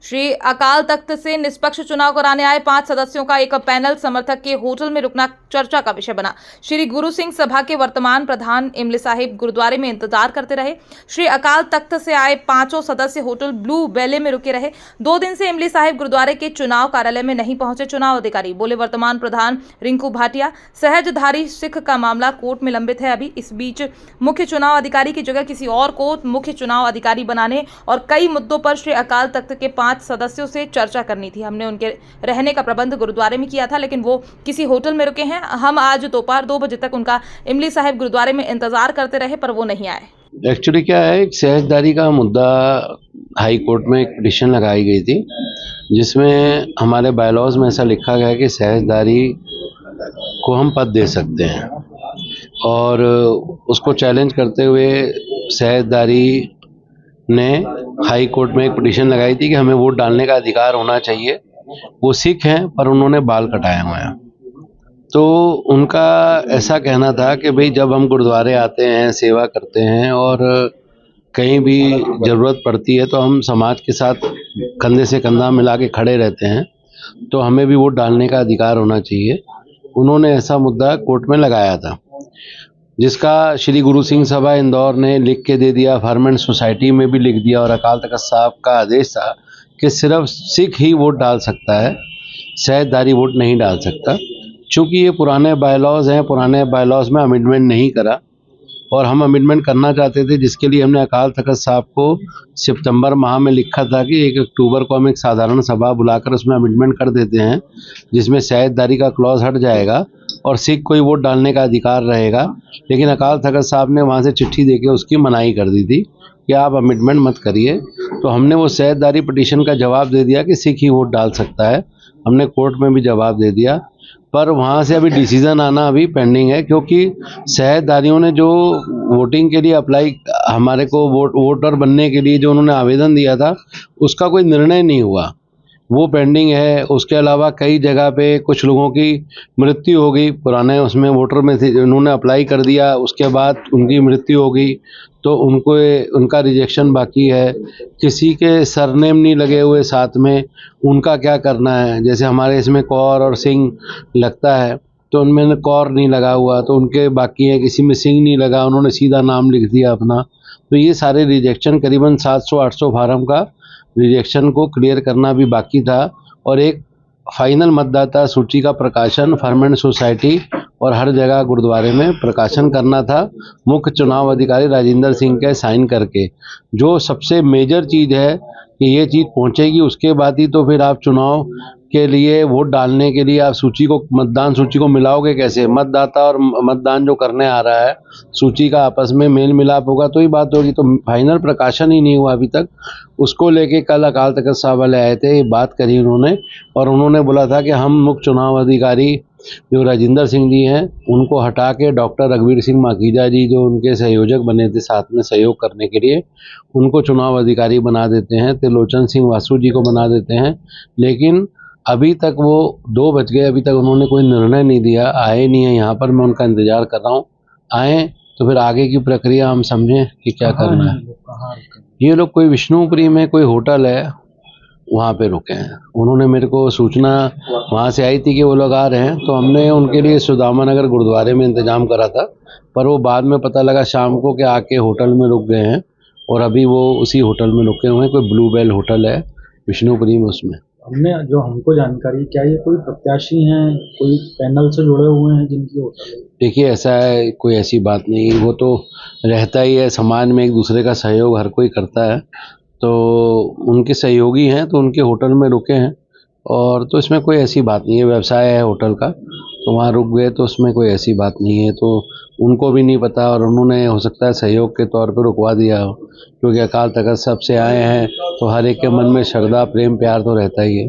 श्री अकाल तख्त से निष्पक्ष चुनाव कराने आए 5 सदस्यों का एक पैनल समर्थक के होटल में रुकना चर्चा का विषय बना। श्री गुरु सिंह सभा के वर्तमान प्रधान इमली साहिब गुरुद्वारे में इंतजार करते रहे। श्री अकाल तख्त से आए 5 सदस्य होटल ब्लू बेले में रुके रहे। 2 दिन से इमली साहिब गुरुद्वारे के चुनाव कार्यालय में नहीं पहुंचे चुनाव अधिकारी। बोले वर्तमान प्रधान रिंकू भाटिया, सहजधारी सिख का मामला कोर्ट में लंबित है। अभी इस बीच मुख्य चुनाव अधिकारी की जगह किसी और को मुख्य चुनाव अधिकारी बनाने और कई मुद्दों पर श्री अकाल तख्त के 5 सदस्यों से चर्चा करनी थी। हमने उनके रहने का प्रबंध गुरुद्वारे में किया था, लेकिन वो किसी होटल में रुके हैं। हम आज दोपहर 2 बजे तक उनका इमली साहिब गुरुद्वारे में इंतजार करते रहे, पर वो नहीं आए। एक्चुअली क्या है, एक सहजदारी का मुद्दा हाई कोर्ट में एक पिटीशन लगाई गई थी, जिसमें हमारे बायलॉज में ऐसा लिखा गया है कि सहजदारी को हम पद दे सकते हैं, और उसको चैलेंज करते हुए सहजदारी ने हाई कोर्ट में एक पिटीशन लगाई थी कि हमें वोट डालने का अधिकार होना चाहिए। वो सिख हैं, पर उन्होंने बाल कटाए हुए हैं। तो उनका ऐसा कहना था कि भाई जब हम गुरुद्वारे आते हैं, सेवा करते हैं और कहीं भी ज़रूरत पड़ती है तो हम समाज के साथ कंधे से कंधा मिला के खड़े रहते हैं, तो हमें भी वोट डालने का अधिकार होना चाहिए। उन्होंने ऐसा मुद्दा कोर्ट में लगाया था, जिसका श्री गुरु सिंह सभा इंदौर ने लिख के दे दिया, फार्मेंट सोसाइटी में भी लिख दिया, और अकाल तख्त साहब का आदेश था कि सिर्फ सिख ही वोट डाल सकता है, सहजदारी वोट नहीं डाल सकता। चूँकि ये पुराने बायलॉज हैं, पुराने बायलॉज में अमेंडमेंट नहीं करा, और हम अमेंडमेंट करना चाहते थे, जिसके लिए हमने अकाल तख्त साहब को सितंबर माह में लिखा था कि 1 अक्टूबर को हम एक साधारण सभा बुलाकर उसमें अमेंडमेंट कर देते हैं, जिसमें सहजदारी का क्लॉज हट जाएगा और सिख कोई वोट डालने का अधिकार रहेगा। लेकिन अकाल तख्त साहब ने वहाँ से चिट्ठी देके उसकी मनाही कर दी थी कि आप अमेंडमेंट मत करिए। तो हमने वो सहजदारी पिटीशन का जवाब दे दिया कि सिख ही वोट डाल सकता है। हमने कोर्ट में भी जवाब दे दिया, पर वहाँ से अभी डिसीज़न आना अभी पेंडिंग है, क्योंकि सहजदारियों ने जो वोटिंग के लिए अप्लाई, हमारे को वोटर बनने के लिए जो उन्होंने आवेदन दिया था, उसका कोई निर्णय नहीं हुआ, वो पेंडिंग है। उसके अलावा कई जगह पे कुछ लोगों की मृत्यु हो गई, पुराने उसमें वोटर में थे, उन्होंने अप्लाई कर दिया, उसके बाद उनकी मृत्यु हो गई, तो उनका रिजेक्शन बाकी है। किसी के सरनेम नहीं लगे हुए साथ में, उनका क्या करना है। जैसे हमारे इसमें कौर और सिंह लगता है, तो उनमें कौर नहीं लगा हुआ, तो उनके बाकी है। किसी में सिंह नहीं लगा, उन्होंने सीधा नाम लिख दिया अपना। तो ये सारे रिजेक्शन, करीबन 700-800 फार्म का रिजेक्शन को क्लियर करना भी बाकी था, और एक फाइनल मतदाता सूची का प्रकाशन फार्मेंट सोसाइटी और हर जगह गुरुद्वारे में प्रकाशन करना था, मुख्य चुनाव अधिकारी राजेंद्र सिंह के साइन करके। जो सबसे मेजर चीज़ है कि ये चीज़ पहुंचेगी, उसके बाद ही तो फिर आप चुनाव के लिए वोट डालने के लिए आप सूची को, मतदान सूची को मिलाओगे कैसे। मतदाता और मतदान जो करने आ रहा है, सूची का आपस में मेल मिलाप होगा तो ही बात होगी। तो फाइनल प्रकाशन ही नहीं हुआ अभी तक। उसको लेके कल अकाल तख्त साहब वाले आए थे, ये बात करी उन्होंने, और उन्होंने बोला था कि हम मुख्य चुनाव अधिकारी जो राजेंद्र सिंह जी हैं, उनको हटा के डॉक्टर रघुवीर सिंह माखीजा जी, जो उनके सहयोजक बने थे साथ में सहयोग करने के लिए, उनको चुनाव अधिकारी बना देते हैं, त्रिलोचन सिंह वासु जी को बना देते हैं। लेकिन अभी तक वो 2 बज गए, अभी तक उन्होंने कोई निर्णय नहीं दिया, आए नहीं है यहाँ पर। मैं उनका इंतजार कर रहा हूँ, आए तो फिर आगे की प्रक्रिया हम समझें कि क्या करना है। ये लोग कोई विष्णुपुरी में कोई होटल है, वहाँ पे रुके हैं। उन्होंने मेरे को सूचना वहाँ से आई थी कि वो लोग आ रहे हैं, तो हमने उनके लिए सुदामा नगर गुरुद्वारे में इंतजाम करा था, पर वो बाद में पता लगा शाम को कि आके होटल में रुक गए हैं, और अभी वो उसी होटल में रुके हुए हैं। कोई ब्लू बेल होटल है विष्णुपुरी में, उसमें। हमको जानकारी, क्या ये कोई प्रत्याशी हैं, कोई पैनल से जुड़े हुए हैं जिनकी होटल है? देखिए, ऐसा है, कोई ऐसी बात नहीं, वो तो रहता ही है समाज में, एक दूसरे का सहयोग हर कोई करता है। तो उनके सहयोगी हैं तो उनके होटल में रुके हैं, और तो इसमें कोई ऐसी बात नहीं है। व्यवसाय है होटल का, तो वहाँ रुक गए, तो उसमें कोई ऐसी बात नहीं है। तो उनको भी नहीं पता, और उन्होंने हो सकता है सहयोग के तौर पर रुकवा दिया हो, क्योंकि अकाल तख्त साहब से आए हैं तो हर एक के मन में श्रद्धा प्रेम प्यार तो रहता ही है।